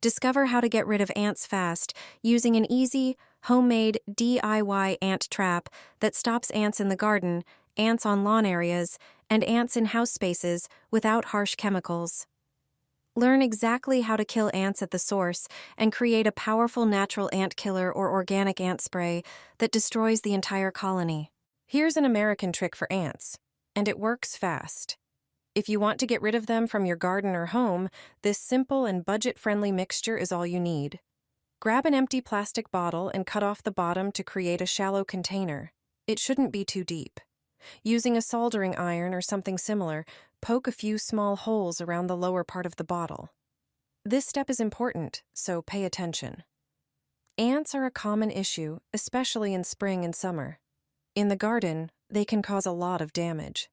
Discover how to get rid of ants fast using an easy, homemade DIY ant trap that stops ants in the garden, ants on lawn areas, and ants in house spaces without harsh chemicals. Learn exactly how to kill ants at the source and create a powerful natural ant killer or organic ant spray that destroys the entire colony. Here's an American trick for ants, and it works fast. If you want to get rid of them from your garden or home, this simple and budget-friendly mixture is all you need. Grab an empty plastic bottle and cut off the bottom to create a shallow container. It shouldn't be too deep. Using a soldering iron or something similar, poke a few small holes around the lower part of the bottle. This step is important, so pay attention. Ants are a common issue, especially in spring and summer. In the garden, they can cause a lot of damage.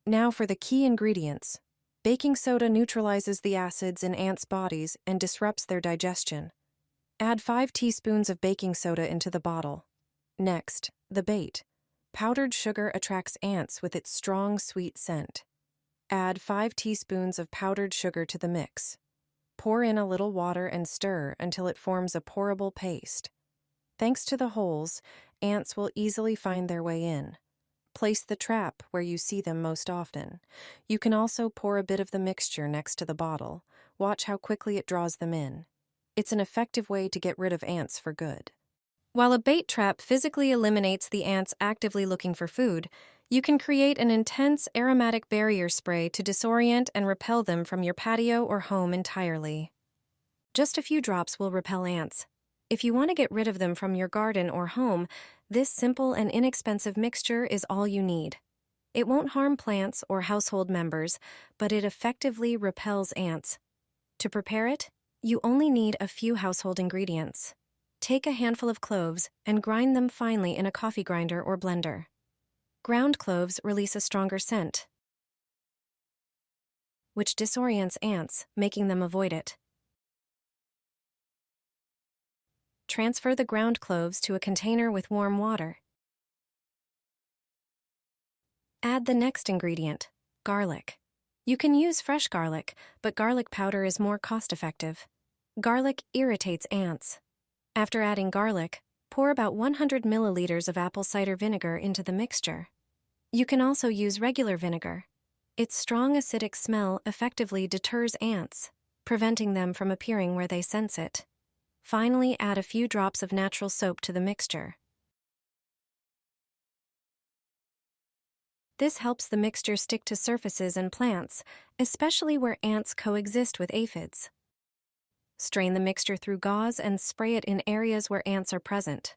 Now for the key ingredients. Baking soda neutralizes the acids in ants' bodies and disrupts their digestion. Add 5 teaspoons of baking soda into the bottle. Next, the bait. Powdered sugar attracts ants with its strong, sweet scent. Add 5 teaspoons of powdered sugar to the mix. Pour in a little water and stir until it forms a pourable paste. Thanks to the holes, ants will easily find their way in. Place the trap where you see them most often. You can also pour a bit of the mixture next to the bottle. Watch how quickly it draws them in. It's an effective way to get rid of ants for good. While a bait trap physically eliminates the ants actively looking for food, you can create an intense aromatic barrier spray to disorient and repel them from your patio or home entirely. Just a few drops will repel ants. If you want to get rid of them from your garden or home, this simple and inexpensive mixture is all you need. It won't harm plants or household members, but it effectively repels ants. To prepare it, you only need a few household ingredients. Take a handful of cloves and grind them finely in a coffee grinder or blender. Ground cloves release a stronger scent, which disorients ants, making them avoid it. Transfer the ground cloves to a container with warm water. Add the next ingredient, garlic. You can use fresh garlic, but garlic powder is more cost-effective. Garlic irritates ants. After adding garlic, pour about 100 milliliters of apple cider vinegar into the mixture. You can also use regular vinegar. Its strong acidic smell effectively deters ants, preventing them from appearing where they sense it. Finally, add a few drops of natural soap to the mixture. This helps the mixture stick to surfaces and plants, especially where ants coexist with aphids. Strain the mixture through gauze and spray it in areas where ants are present.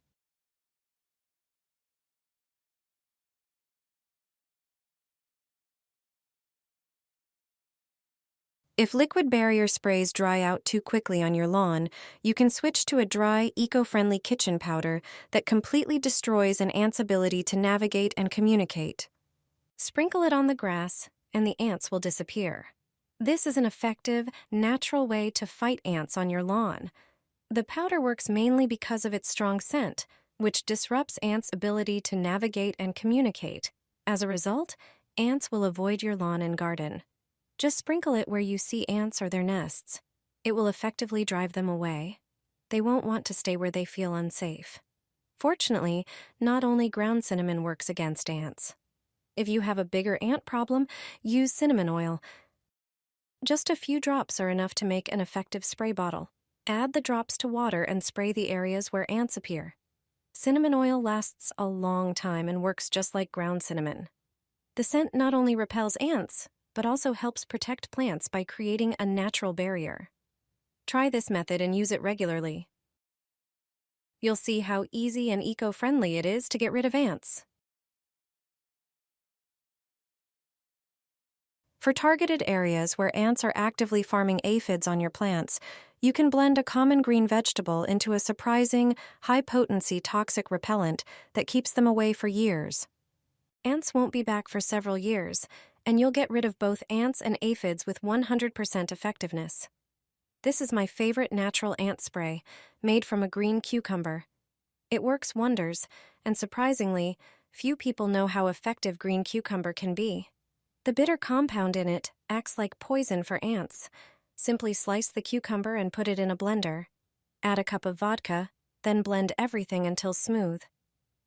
If liquid barrier sprays dry out too quickly on your lawn, you can switch to a dry, eco-friendly kitchen powder that completely destroys an ant's ability to navigate and communicate. Sprinkle it on the grass, and the ants will disappear. This is an effective, natural way to fight ants on your lawn. The powder works mainly because of its strong scent, which disrupts ants' ability to navigate and communicate. As a result, ants will avoid your lawn and garden. Just sprinkle it where you see ants or their nests. It will effectively drive them away. They won't want to stay where they feel unsafe. Fortunately, not only ground cinnamon works against ants. If you have a bigger ant problem, use cinnamon oil. Just a few drops are enough to make an effective spray bottle. Add the drops to water and spray the areas where ants appear. Cinnamon oil lasts a long time and works just like ground cinnamon. The scent not only repels ants, but also helps protect plants by creating a natural barrier. Try this method and use it regularly. You'll see how easy and eco-friendly it is to get rid of ants. For targeted areas where ants are actively farming aphids on your plants, you can blend a common green vegetable into a surprising, high-potency toxic repellent that keeps them away for years. Ants won't be back for several years, and you'll get rid of both ants and aphids with 100% effectiveness. This is my favorite natural ant spray, made from a green cucumber. It works wonders, and surprisingly, few people know how effective green cucumber can be. The bitter compound in it acts like poison for ants, Simply slice the cucumber and put it in a blender. Add a cup of vodka, then blend everything until smooth.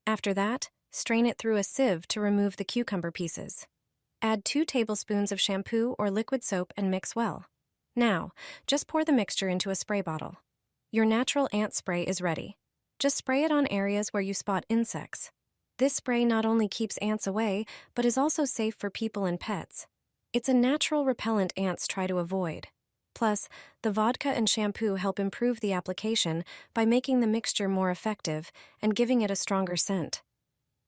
After that, strain it through a sieve to remove the cucumber pieces. Add 2 tablespoons of shampoo or liquid soap and mix well. Now, just pour the mixture into a spray bottle. Your natural ant spray is ready. Just spray it on areas where you spot insects. This spray not only keeps ants away, but is also safe for people and pets. It's a natural repellent ants try to avoid. Plus, the vodka and shampoo help improve the application by making the mixture more effective and giving it a stronger scent.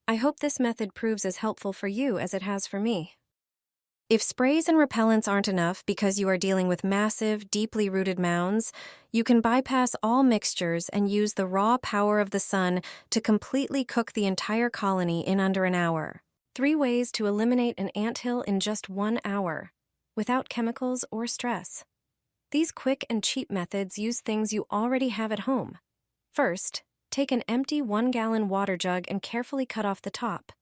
I hope this method proves as helpful for you as it has for me. If sprays and repellents aren't enough because you are dealing with massive, deeply rooted mounds, you can bypass all mixtures and use the raw power of the sun to completely cook the entire colony in under an hour. 3 ways to eliminate an anthill in just 1 hour, without chemicals or stress. These quick and cheap methods use things you already have at home. First, take an empty 1-gallon water jug and carefully cut off the top.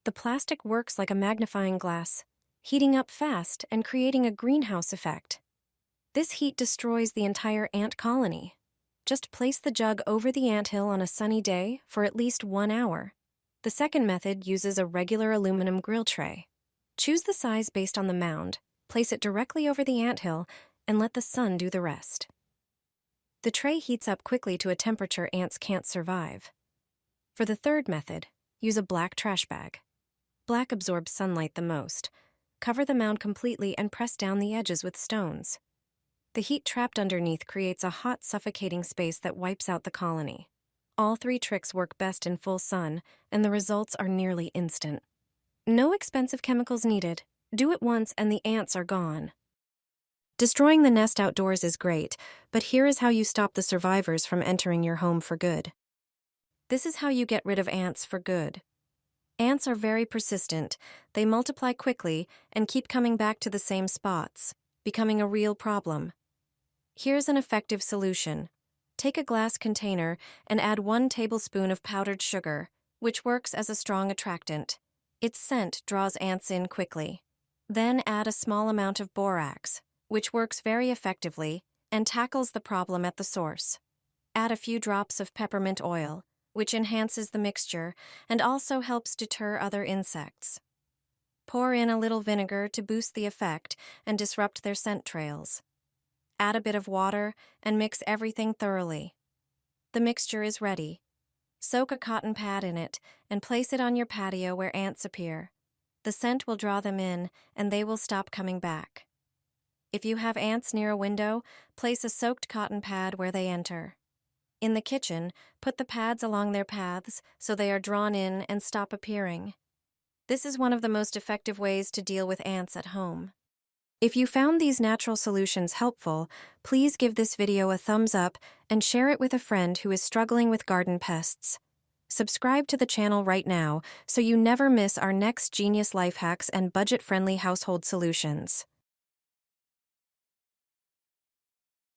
The plastic works like a magnifying glass, heating up fast and creating a greenhouse effect. This heat destroys the entire ant colony. Just place the jug over the anthill on a sunny day for at least 1 hour. The second method uses a regular aluminum grill tray. Choose the size based on the mound, place it directly over the anthill, and let the sun do the rest. The tray heats up quickly to a temperature ants can't survive. For the third method, use a black trash bag. Black absorbs sunlight the most. Cover the mound completely and press down the edges with stones. The heat trapped underneath creates a hot, suffocating space that wipes out the colony. All 3 tricks work best in full sun, and the results are nearly instant. No expensive chemicals needed. Do it once and the ants are gone. Destroying the nest outdoors is great, but here is how you stop the survivors from entering your home for good. This is how you get rid of ants for good. Ants are very persistent. They multiply quickly and keep coming back to the same spots, becoming a real problem. Here's an effective solution. Take a glass container and add 1 tablespoon of powdered sugar, which works as a strong attractant. Its scent draws ants in quickly. Then add a small amount of borax, which works very effectively and tackles the problem at the source. Add a few drops of peppermint oil, which enhances the mixture and also helps deter other insects. Pour in a little vinegar to boost the effect and disrupt their scent trails. Add a bit of water and mix everything thoroughly. The mixture is ready. Soak a cotton pad in it and place it on your patio where ants appear. The scent will draw them in and they will stop coming back. If you have ants near a window, place a soaked cotton pad where they enter. In the kitchen, put the pads along their paths so they are drawn in and stop appearing. This is one of the most effective ways to deal with ants at home. If you found these natural solutions helpful, please give this video a thumbs up and share it with a friend who is struggling with garden pests. Subscribe to the channel right now so you never miss our next genius life hacks and budget-friendly household solutions.